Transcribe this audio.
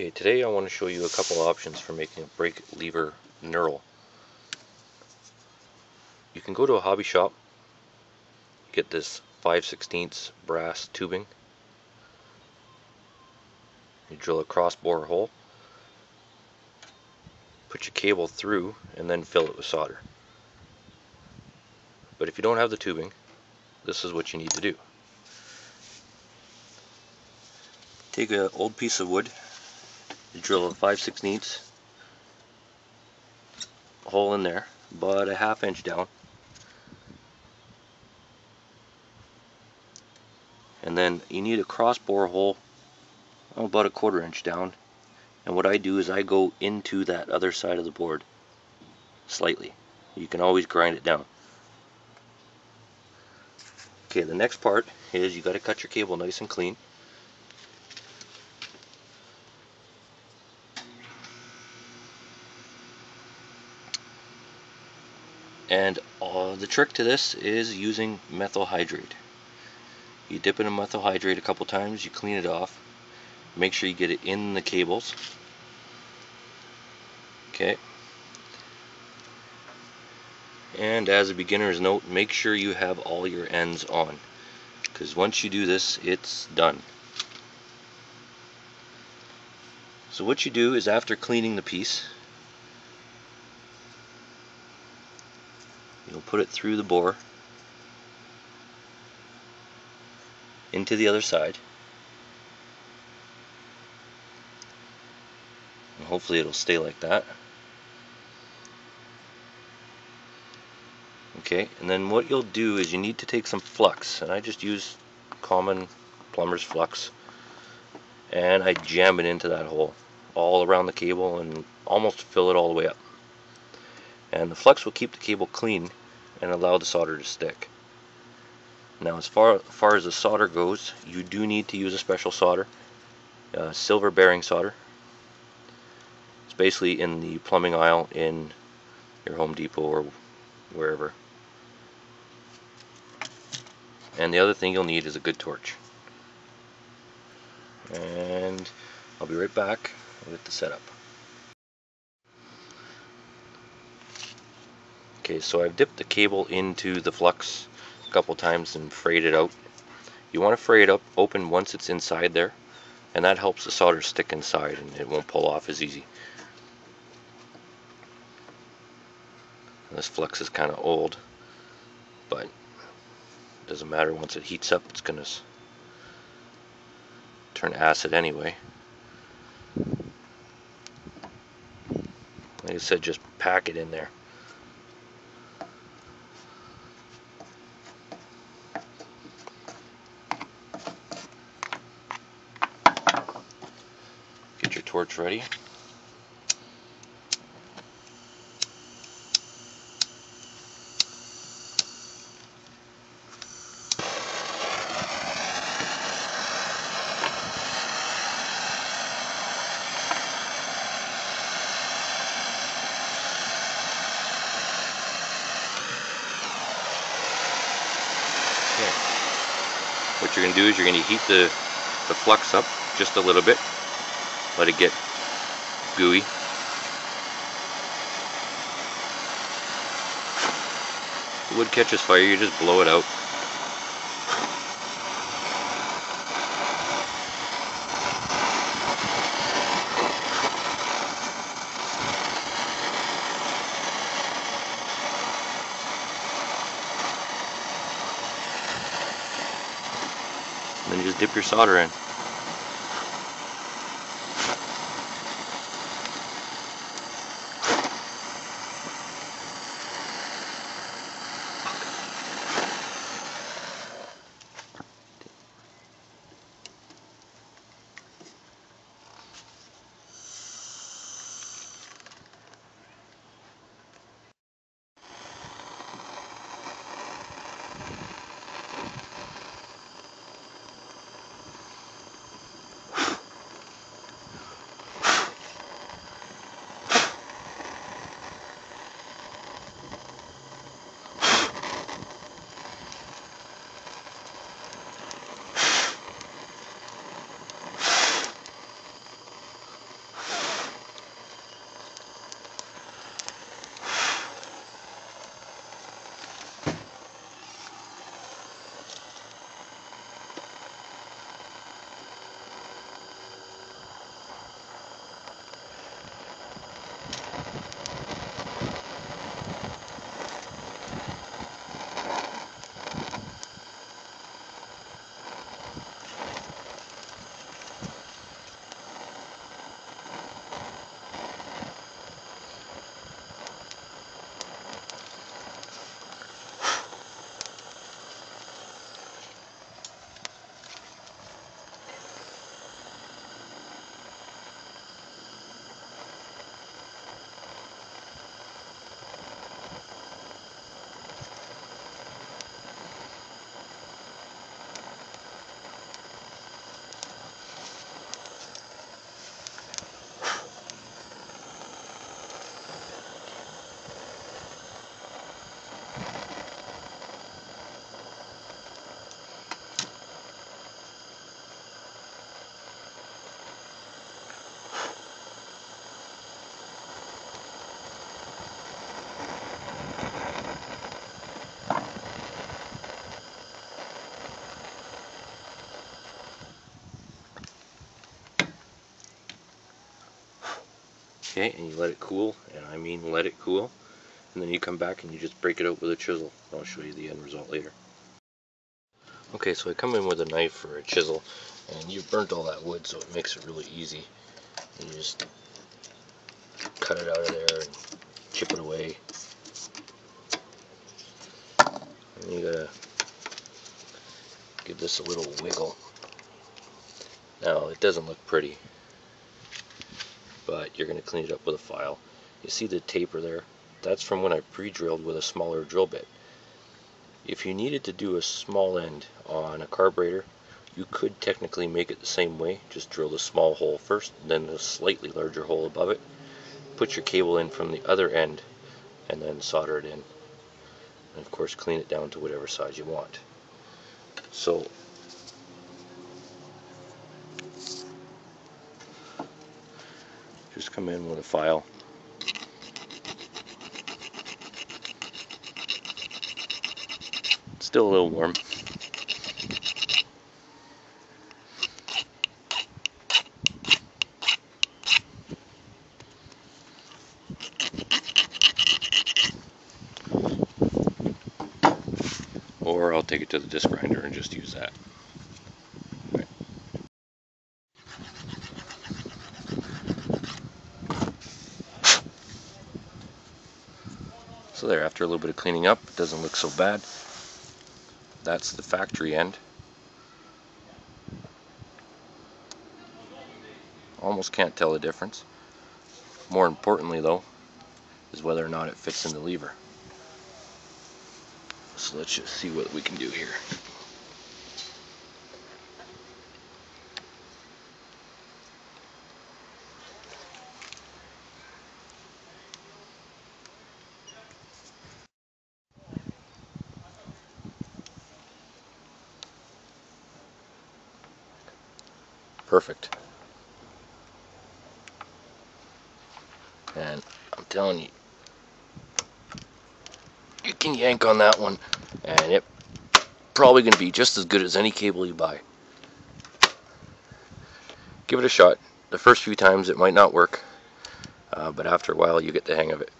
Okay, today I want to show you a couple options for making a brake lever knurl. You can go to a hobby shop, get this 5/16 brass tubing, you drill a cross bore hole, put your cable through, and then fill it with solder. But if you don't have the tubing, this is what you need to do. Take an old piece of wood, you drill a 5/16 hole in there, about a 1/2 inch down, and then you need a cross bore hole about a 1/4 inch down. And what I do is I go into that other side of the board slightly. You can always grind it down. Okay, the next part is you got to cut your cable nice and clean. And the trick to this is using methyl hydrate. You dip it in methyl hydrate a couple times, you clean it off, make sure you get it in the cables. Okay. And as a beginner's note, make sure you have all your ends on, because once you do this, it's done. So what you do is, after cleaning the piece, you'll put it through the bore into the other side, and hopefully it'll stay like that. Okay, and then what you'll do is you need to take some flux, and I just use common plumber's flux, and I jam it into that hole all around the cable and almost fill it all the way up. And the flux will keep the cable clean and allow the solder to stick. Now, as far as the solder goes, you do need to use a special solder, silver bearing solder. It's basically in the plumbing aisle in your Home Depot or wherever. And the other thing you'll need is a good torch. And I'll be right back with the setup. Okay, so I've dipped the cable into the flux a couple times and frayed it out. You want to fray it up open once it's inside there, and that helps the solder stick inside and it won't pull off as easy. And this flux is kind of old, but it doesn't matter. Once it heats up, it's going to turn acid anyway. Like I said, just pack it in there. Get your torch ready. What you're going to do is you're going to heat the flux up just a little bit, let it get gooey. If the wood catches fire, you just blow it out. Then you just dip your solder in. Okay, and you let it cool, and I mean let it cool, and then you come back and you just break it out with a chisel. I'll show you the end result later. Okay, so I come in with a knife or a chisel, and you've burnt all that wood, so it makes it really easy. And you just cut it out of there and chip it away. And you gotta give this a little wiggle. Now, it doesn't look pretty, but you're gonna clean it up with a file. You see the taper there? That's from when I pre-drilled with a smaller drill bit. If you needed to do a small end on a carburetor, you could technically make it the same way. Just drill the small hole first, then a slightly larger hole above it. Put your cable in from the other end, and then solder it in. And of course, clean it down to whatever size you want. So, just come in with a file. It's still a little warm. Or I'll take it to the disc grinder and just use that. Right. So there, after a little bit of cleaning up, it doesn't look so bad. That's the factory end. Almost can't tell the difference. More importantly though, is whether or not it fits in the lever. So let's just see what we can do here. Perfect. And I'm telling you, you can yank on that one and it's probably going to be just as good as any cable you buy. Give it a shot. The first few times it might not work, but after a while you get the hang of it.